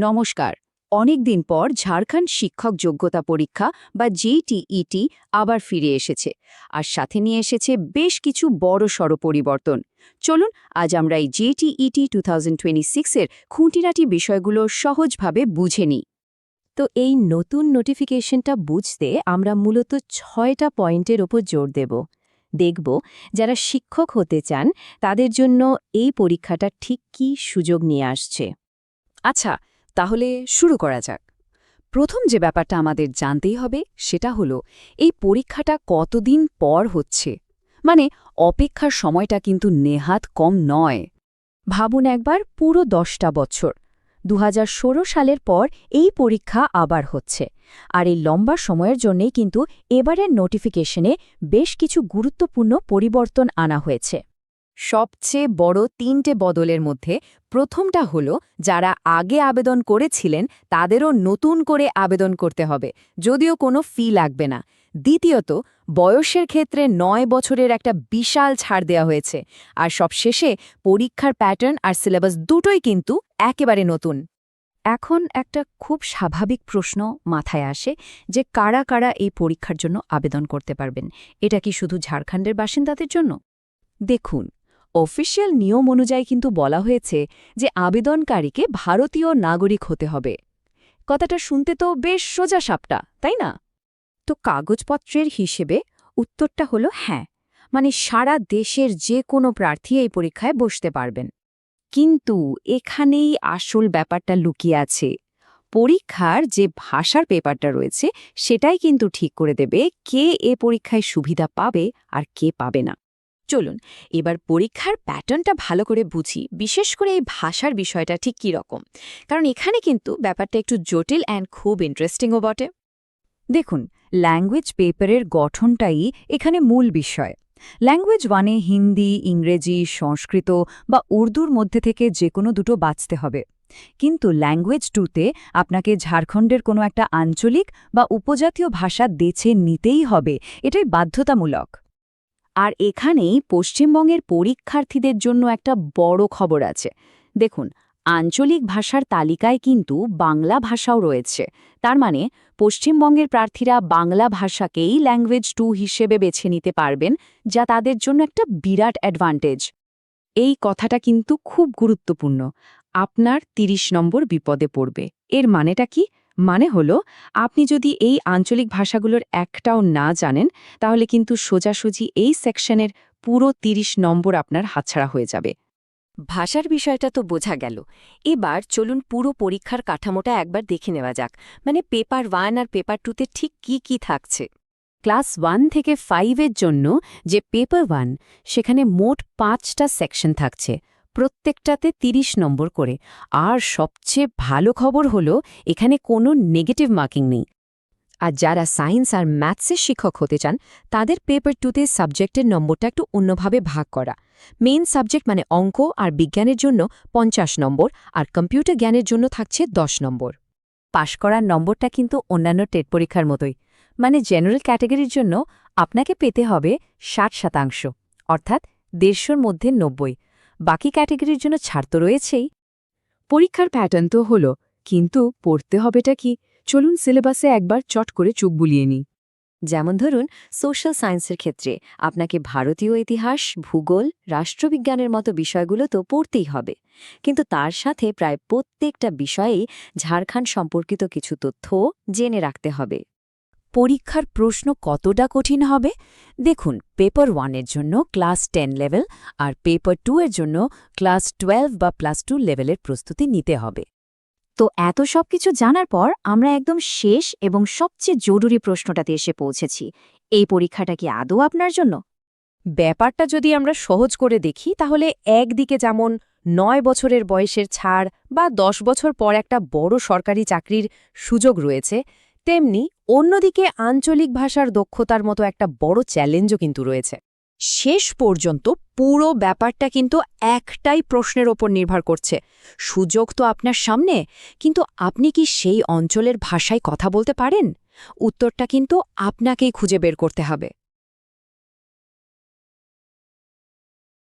নমস্কার। অনেকদিন পর ঝাড়খণ্ড শিক্ষক যোগ্যতা পরীক্ষা বা জেটিইটি আবার ফিরে এসেছে, আর সাথে নিয়ে এসেছে বেশ কিছু বড়সড় পরিবর্তন। চলুন আজ আমরা এই জেটিইটি 2026-এর খুঁটিনাটি বিষয়গুলো সহজভাবে বুঝে নিই। তো এই নতুন নোটিফিকেশনটা বুঝতে আমরা মূলত 6টা পয়েন্টের ওপর জোর দেখব যারা শিক্ষক হতে চান তাদের জন্য এই পরীক্ষাটা ঠিক কী সুযোগ নিয়ে আসছে। আচ্ছা, তাহলে শুরু করা যাক। প্রথম যে ব্যাপারটা আমাদের জানতেই হবে সেটা হলো এই পরীক্ষাটা কতদিন পর হচ্ছে। মানে অপেক্ষার সময়টা কিন্তু নেহাত কম নয়। ভাবুন একবার, পুরো 10টা বছর 2016 সালের পর এই পরীক্ষা আবার হচ্ছে। আর এই লম্বা সময়ের জন্যেই কিন্তু এবারের নোটিফিকেশনে বেশ কিছু গুরুত্বপূর্ণ পরিবর্তন আনা হয়েছে। সবচেয়ে বড় 3টে বদলের মধ্যে প্রথমটা হলো, যারা আগে আবেদন করেছিলেন তাদেরও নতুন করে আবেদন করতে হবে, যদিও কোনো ফি লাগবে না। দ্বিতীয়ত, বয়সের ক্ষেত্রে 9 বছরের একটা বিশাল ছাড় দেওয়া হয়েছে। আর সবশেষে পরীক্ষার প্যাটার্ন আর সিলেবাস দুটোই কিন্তু একেবারে নতুন। এখন একটা খুব স্বাভাবিক প্রশ্ন মাথায় আসে যে কারা কারা এই পরীক্ষার জন্য আবেদন করতে পারবেন। এটা কি শুধু ঝাড়খণ্ডের বাসিন্দাদের জন্য? দেখুন, অফিসিয়াল নিয়ম অনুযায়ী কিন্তু বলা হয়েছে যে আবেদনকারীকে ভারতীয় নাগরিক হতে হবে। কথাটা শুনতে তো বেশ সোজা সাপটা, তাই না? তো কাগজপত্রের হিসেবে উত্তরটা হলো হ্যাঁ, মানে সারা দেশের যে কোনো প্রার্থী এই পরীক্ষায় বসতে পারবেন। কিন্তু এখানেই আসল ব্যাপারটা লুকিয়ে আছে। পরীক্ষার যে ভাষার পেপারটা রয়েছে সেটাই কিন্তু ঠিক করে দেবে কে এ পরীক্ষায় সুবিধা পাবে আর কে পাবে না। চলুন এবার পরীক্ষার প্যাটার্নটা ভালো করে বুঝি, বিশেষ করে এই ভাষার বিষয়টা ঠিক কী রকম, কারণ এখানে কিন্তু ব্যাপারটা একটু জটিল অ্যান্ড খুব ইন্টারেস্টিংও বটে। দেখুন, ল্যাঙ্গুয়েজ পেপারের গঠনটাই এখানে মূল বিষয়। ল্যাঙ্গুয়েজ 1-এ হিন্দি, ইংরেজি, সংস্কৃত বা উর্দুর মধ্যে থেকে যে কোনো দুটো বাছতে হবে। কিন্তু ল্যাঙ্গুয়েজ 2-তে আপনাকে ঝাড়খণ্ডের কোনো একটা আঞ্চলিক বা উপজাতীয় ভাষা বেছে নিতেই হবে, এটাই বাধ্যতামূলক। আর এখানেই পশ্চিমবঙ্গের পরীক্ষার্থীদের জন্য একটা বড় খবর আছে। দেখুন, আঞ্চলিক ভাষার তালিকায় কিন্তু বাংলা ভাষাও রয়েছে। তার মানে পশ্চিমবঙ্গের প্রার্থীরা বাংলা ভাষাকেই ল্যাঙ্গুয়েজ 2 হিসেবে বেছে নিতে পারবেন, যা তাদের জন্য একটা বিরাট অ্যাডভান্টেজ। এই কথাটা কিন্তু খুব গুরুত্বপূর্ণ। আপনার 30 নম্বর বিপদে পড়বে। এর মানেটা কি? মানে হলো, আপনি যদি এই আঞ্চলিক ভাষাগুলোর একটাও না জানেন, তাহলে কিন্তু সোজাসুজি এই সেকশনের পুরো 30 নম্বর আপনার হাতছাড়া হয়ে যাবে। ভাষার বিষয়টা তো বোঝা গেল। এবার চলুন পুরো পরীক্ষার কাঠামোটা একবার দেখে নেওয়া যাক। মানে পেপার 1 আর পেপার 2-তে ঠিক কি থাকছে। ক্লাস 1 থেকে 5-এর জন্য যে পেপার 1, সেখানে মোট 5টা সেকশন থাকছে, প্রত্যেকটাতে 30 নম্বর করে। আর সবচেয়ে ভালো খবর হলো, এখানে কোনো নেগেটিভ মার্কিং নেই। আর যারা সায়েন্স আর ম্যাথসের শিক্ষক হতে চান তাদের পেপার 2-তে সাবজেক্টের নম্বরটা একটু অন্যভাবে ভাগ করা। মেইন সাবজেক্ট মানে অঙ্ক আর বিজ্ঞানের জন্য 50 নম্বর, আর কম্পিউটার জ্ঞানের জন্য থাকছে 10 নম্বর। পাশ করার নম্বরটা কিন্তু অন্যান্য টেট পরীক্ষার মতোই। মানে জেনারেল ক্যাটাগরির জন্য আপনাকে পেতে হবে 60%, অর্থাৎ 150-র মধ্যে 90। বাকি ক্যাটাগরির জন্য ছাড় তো রয়েছেই। পরীক্ষার প্যাটার্ন তো হলো, কিন্তু পড়তে হবেটা কি? চলুন সিলেবাসে একবার চট করে চোখ বুলিয়ে নিই। যেমন ধরুন, সোশ্যাল সায়েন্সের ক্ষেত্রে আপনাকে ভারতীয় ইতিহাস, ভূগোল, রাষ্ট্রবিজ্ঞানের মতো বিষয়গুলো তো পড়তেই হবে। কিন্তু তার সাথে প্রায় প্রত্যেকটা বিষয়েই ঝাড়খণ্ড সম্পর্কিত কিছু তথ্য জেনে রাখতে হবে। পরীক্ষার প্রশ্ন কতটা কঠিন হবে? দেখুন, পেপার 1-এর জন্য ক্লাস 10 লেভেল আর পেপার 2-এর জন্য ক্লাস 12 বা +2 লেভেলের প্রস্তুতি নিতে হবে। তো এত সব কিছু জানার পর আমরা একদম শেষ এবং সবচেয়ে জরুরি প্রশ্নটাতে এসে পৌঁছেছি। এই পরীক্ষাটা কি আদৌ আপনার জন্য? ব্যাপারটা যদি আমরা সহজ করে দেখি, তাহলে একদিকে যেমন 9 বছরের বয়সের ছাড় বা 10 বছর পর একটা বড় সরকারি চাকরির সুযোগ রয়েছে, তেমনি অন্যদিকে আঞ্চলিক ভাষার দক্ষতার মতো একটা বড় চ্যালেঞ্জও কিন্তু রয়েছে। শেষ পর্যন্ত পুরো ব্যাপারটা কিন্তু একটাই প্রশ্নের ওপর নির্ভর করছে। সুযোগ তো আপনার সামনে, কিন্তু আপনি কি সেই অঞ্চলের ভাষায় কথা বলতে পারেন? উত্তরটা কিন্তু আপনাকেই খুঁজে বের করতে হবে।